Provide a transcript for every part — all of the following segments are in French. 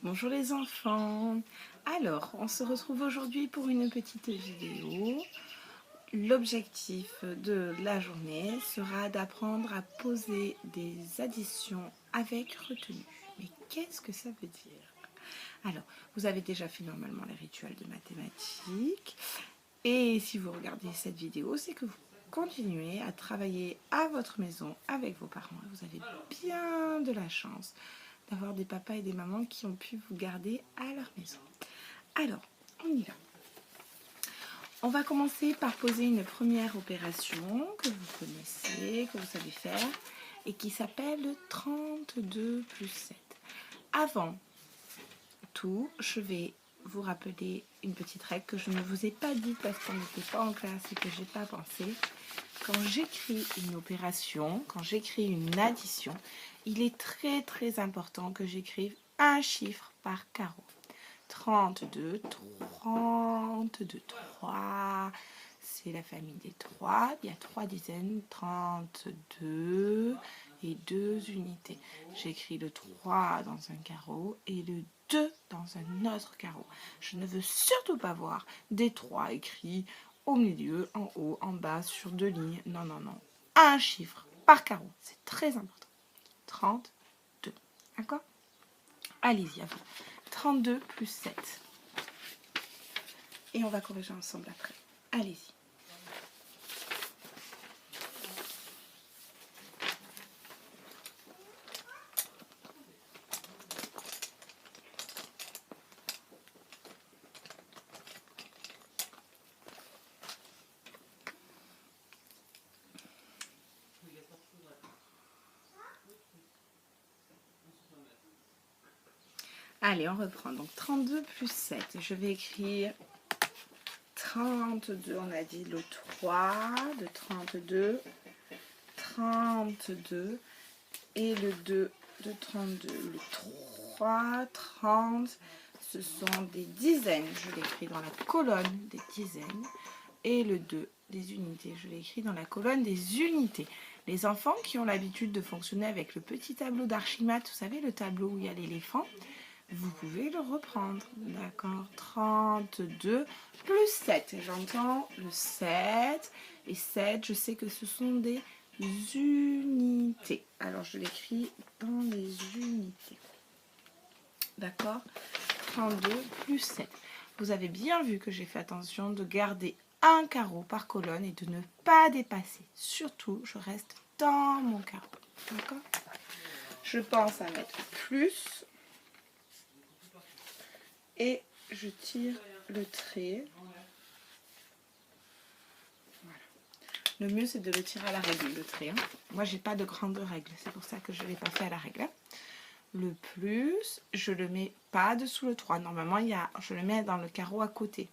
Bonjour les enfants. Alors, on se retrouve aujourd'hui pour une petite vidéo. L'objectif de la journée sera d'apprendre à poser des additions avec retenue. Mais qu'est-ce que ça veut dire? Alors, vous avez déjà fait normalement les rituels de mathématiques. Et si vous regardez cette vidéo, c'est que vous continuez à travailler à votre maison avec vos parents. Vous avez bien de la chance d'avoir des papas et des mamans qui ont pu vous garder à leur maison. Alors, on y va. On va commencer par poser une première opération que vous connaissez, que vous savez faire, et qui s'appelle 32 plus 7. Avant tout, je vais vous rappeler une petite règle que je ne vous ai pas dite parce qu'on n'était pas en classe et que je n'ai pas pensé. Quand j'écris une opération, quand j'écris une addition, il est très important que j'écrive un chiffre par carreau. 32, 32, 3, c'est la famille des 3, il y a 3 dizaines, 32 et 2 unités. J'écris le 3 dans un carreau et le 2 dans un autre carreau. Je ne veux surtout pas voir des 3 écrits au milieu, en haut, en bas, sur 2 lignes. Non. Un chiffre par carreau, c'est très important. 32, d'accord? Allez-y, à vous. 32 plus 7. Et on va corriger ensemble après. Allez-y. Allez, on reprend. Donc 32 plus 7. Je vais écrire 32. On a dit le 3 de 32. 32. Et le 2 de 32. Le 3, 30. Ce sont des dizaines. Je l'écris dans la colonne des dizaines. Et le 2 des unités. Je l'écris dans la colonne des unités. Les enfants qui ont l'habitude de fonctionner avec le petit tableau d'Archimède, vous savez, le tableau où il y a l'éléphant, vous pouvez le reprendre. D'accord? 32 plus 7. J'entends le 7. Et 7, je sais que ce sont des unités. Alors, je l'écris dans les unités. D'accord? 32 plus 7. Vous avez bien vu que j'ai fait attention de garder un carreau par colonne et de ne pas dépasser. Surtout, je reste dans mon carreau. D'accord? Je pense à mettre plus. Et je tire le trait. Voilà. Le mieux, c'est de le tirer à la règle, le trait. Hein. Moi, j'ai pas de grande règle. C'est pour ça que je ne l'ai pas fait à la règle. Le plus, je le mets pas dessous le 3. Normalement, je le mets dans le carreau à côté.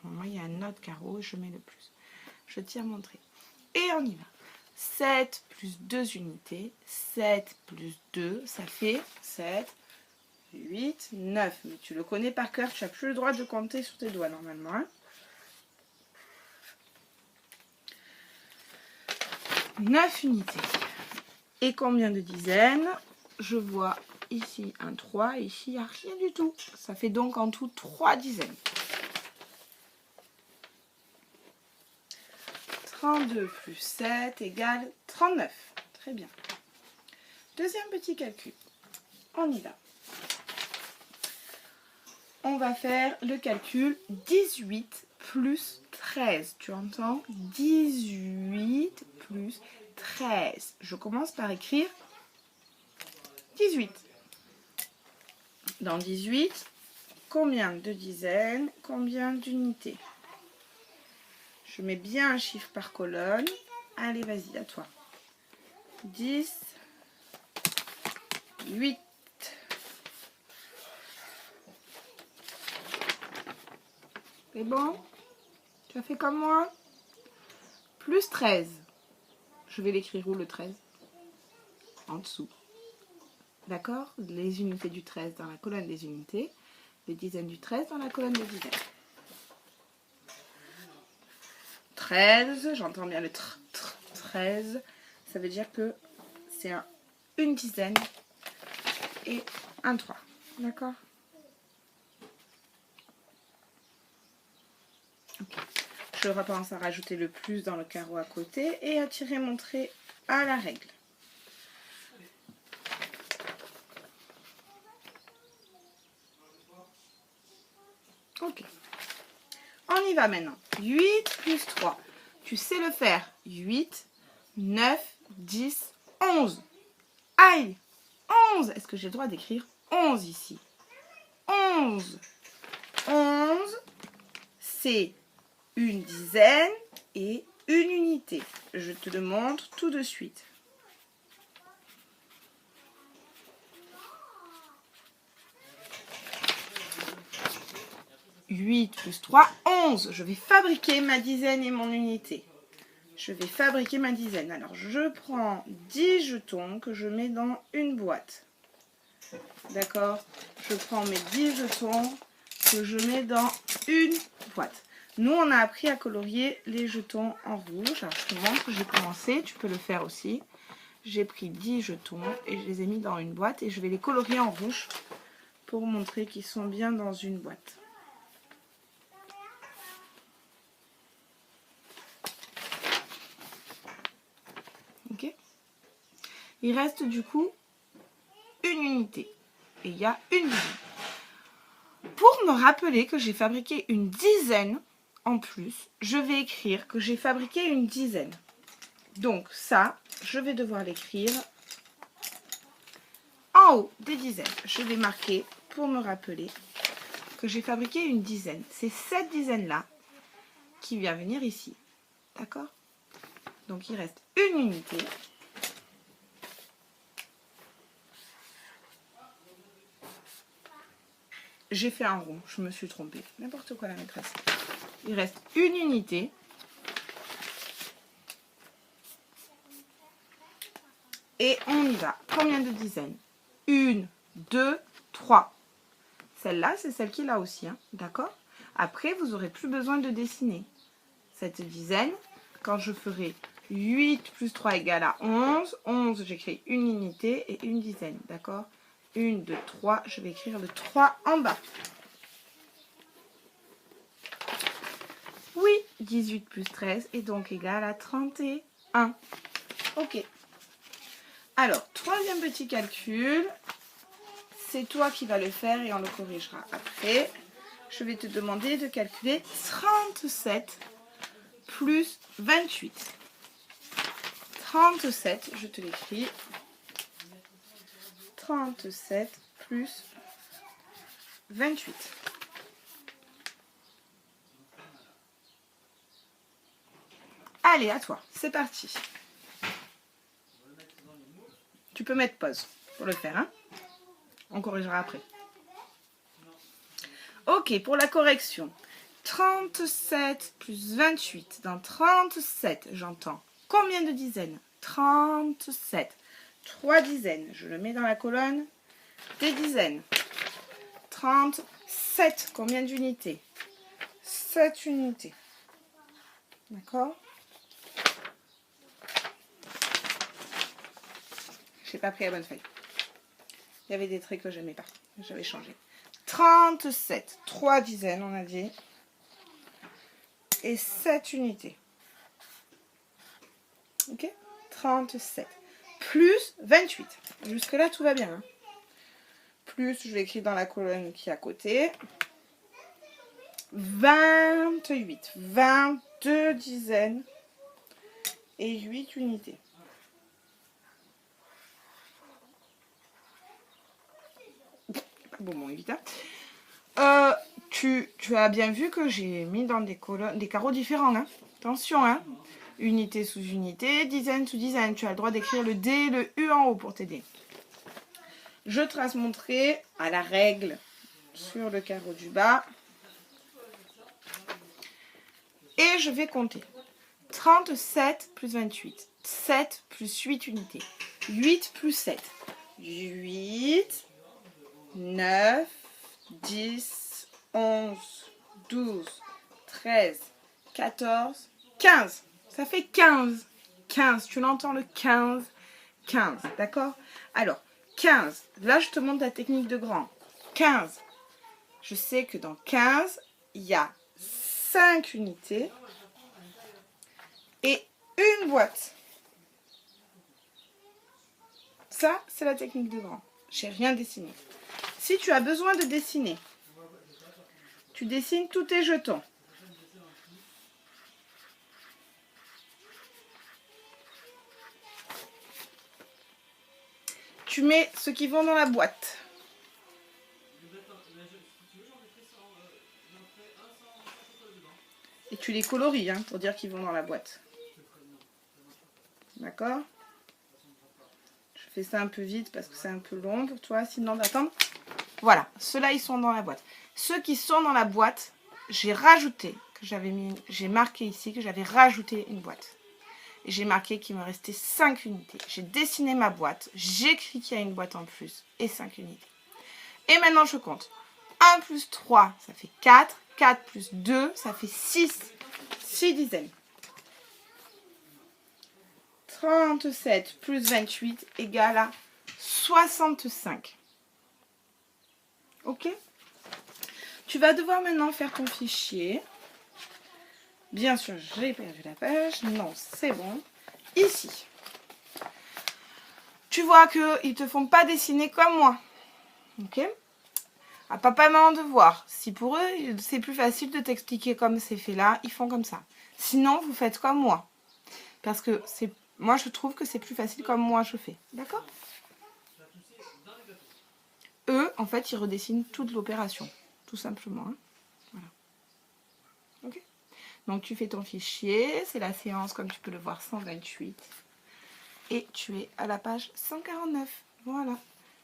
Normalement, il y a un autre carreau et je mets le plus. Je tire mon trait. Et on y va. 7 plus 2 unités. 7 plus 2, ça fait 7. 8, 9. Mais tu le connais par cœur, tu n'as plus le droit de compter sur tes doigts normalement. Hein. 9 unités. Et combien de dizaines? Je vois ici un 3, ici il n'y a rien du tout. Ça fait donc en tout 3 dizaines. 32 plus 7 égale 39. Très bien. Deuxième petit calcul. On y va. On va faire le calcul 18 plus 13. Tu entends? 18 plus 13. Je commence par écrire 18. Dans 18, combien de dizaines? Combien d'unités? Je mets bien un chiffre par colonne. Allez, vas-y, à toi. 10, 8. C'est bon? Tu as fait comme moi? Plus 13. Je vais l'écrire où le 13? En dessous. D'accord? Les unités du 13 dans la colonne des unités. Les dizaines du 13 dans la colonne des dizaines. 13, j'entends bien le 13. Ça veut dire que c'est une dizaine et un 3. D'accord? je pense à rajouter le plus dans le carreau à côté et à tirer mon trait à la règle. Ok. On y va maintenant. 8 plus 3. Tu sais le faire. 8, 9, 10, 11. Aïe! 11. Est-ce que j'ai le droit d'écrire 11 ici? 11. 11, c'est une dizaine et une unité. Je te le montre tout de suite. « 8 plus 3, 11. Je vais fabriquer ma dizaine et mon unité. Je vais fabriquer ma dizaine. Alors, je prends 10 jetons que je mets dans une boîte. D'accord? Je prends mes 10 jetons que je mets dans une boîte. Nous, on a appris à colorier les jetons en rouge. Alors, je te montre, j'ai commencé. Tu peux le faire aussi. J'ai pris 10 jetons et je les ai mis dans une boîte. Et je vais les colorier en rouge pour montrer qu'ils sont bien dans une boîte. Ok? Il reste du coup une unité. Et il y a une dizaine. Pour me rappeler que j'ai fabriqué une dizaine en plus, je vais écrire que j'ai fabriqué une dizaine. Donc ça, je vais devoir l'écrire en haut des dizaines. Je vais marquer pour me rappeler que j'ai fabriqué une dizaine. C'est cette dizaine-là qui vient venir ici. D'accord? Donc il reste une unité. J'ai fait un rond, je me suis trompée. N'importe quoi la maîtresse. Il reste une unité. Et on y va. Combien de dizaines? 1, 2, 3. Celle-là, c'est celle qui est là aussi. Hein, d'accord? Après, vous n'aurez plus besoin de dessiner. Cette dizaine, quand je ferai 8 plus 3 égale à 11. 11, j'écris une unité et une dizaine. D'accord? 1, 2, 3. Je vais écrire le 3 en bas. Oui, 18 plus 13 est donc égal à 31. Ok. Alors, troisième petit calcul. C'est toi qui vas le faire et on le corrigera après. Je vais te demander de calculer 37 plus 28. 37, je te l'écris. 37 plus 28. Allez, à toi. C'est parti. Tu peux mettre pause pour le faire, hein? On corrigera après. Ok, pour la correction. 37 plus 28. Dans 37, j'entends combien de dizaines? 37. 3 dizaines. Je le mets dans la colonne des dizaines. 37. Combien d'unités? 7 unités. D'accord? J'ai pas pris la bonne feuille. Il y avait des traits que je n'aimais pas. J'avais changé. 37. 3 dizaines, on a dit. Et 7 unités. Ok? 37. Plus 28. Jusque-là, tout va bien. Hein? Plus, je l'écris dans la colonne qui est à côté. 28. 22 dizaines. Et 8 unités. Bon, bon, évidemment. Tu as bien vu que j'ai mis dans des colonnes, des carreaux différents. Hein? Attention, hein? Unité sous unité, dizaine sous dizaine. Tu as le droit d'écrire le D et le U en haut pour t'aider. Je trace mon trait à la règle sur le carreau du bas. Et je vais compter. 37 plus 28. 7 plus 8 unités. 8 plus 7. 8, 9, 10, 11, 12, 13, 14, 15. Ça fait 15. 15. Tu l'entends le 15? 15. D'accord? Alors, 15. Là, je te montre la technique de grand. 15. Je sais que dans 15, il y a 5 unités. et une boîte. Ça, c'est la technique de grand. J'ai rien dessiné. Si tu as besoin de dessiner, tu dessines tous tes jetons. Tu mets ceux qui vont dans la boîte. Et tu les colories hein, pour dire qu'ils vont dans la boîte. D'accord? Je fais ça un peu vite parce que c'est un peu long pour toi. Sinon, d'attendre. Voilà, ceux-là, ils sont dans la boîte. Ceux qui sont dans la boîte, j'ai rajouté, j'ai marqué ici que j'avais rajouté une boîte. Et j'ai marqué qu'il me restait 5 unités. J'ai dessiné ma boîte, j'écris qu'il y a une boîte en plus et 5 unités. Et maintenant, je compte. 1 plus 3, ça fait 4. 4 plus 2, ça fait 6. 6 dizaines. 37 plus 28 égale à 65. Ok? Tu vas devoir maintenant faire ton fichier. Bien sûr, j'ai perdu la page. Non, c'est bon. Ici. Tu vois qu'ils ne te font pas dessiner comme moi. Ok? À papa et maman de voir. Si pour eux, c'est plus facile de t'expliquer comme c'est fait là, ils font comme ça. Sinon, vous faites comme moi. Parce que moi, je trouve que c'est plus facile comme moi je fais. D'accord? Eux, en fait, ils redessinent toute l'opération. Tout simplement. Hein. Voilà. Ok? Donc, tu fais ton fichier. C'est la séance, comme tu peux le voir, 128. Et tu es à la page 149. Voilà.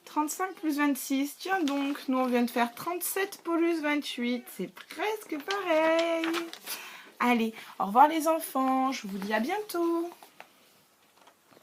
35 plus 26. Tiens donc, nous, on vient de faire 37 plus 28. C'est presque pareil. Allez, au revoir les enfants. Je vous dis à bientôt.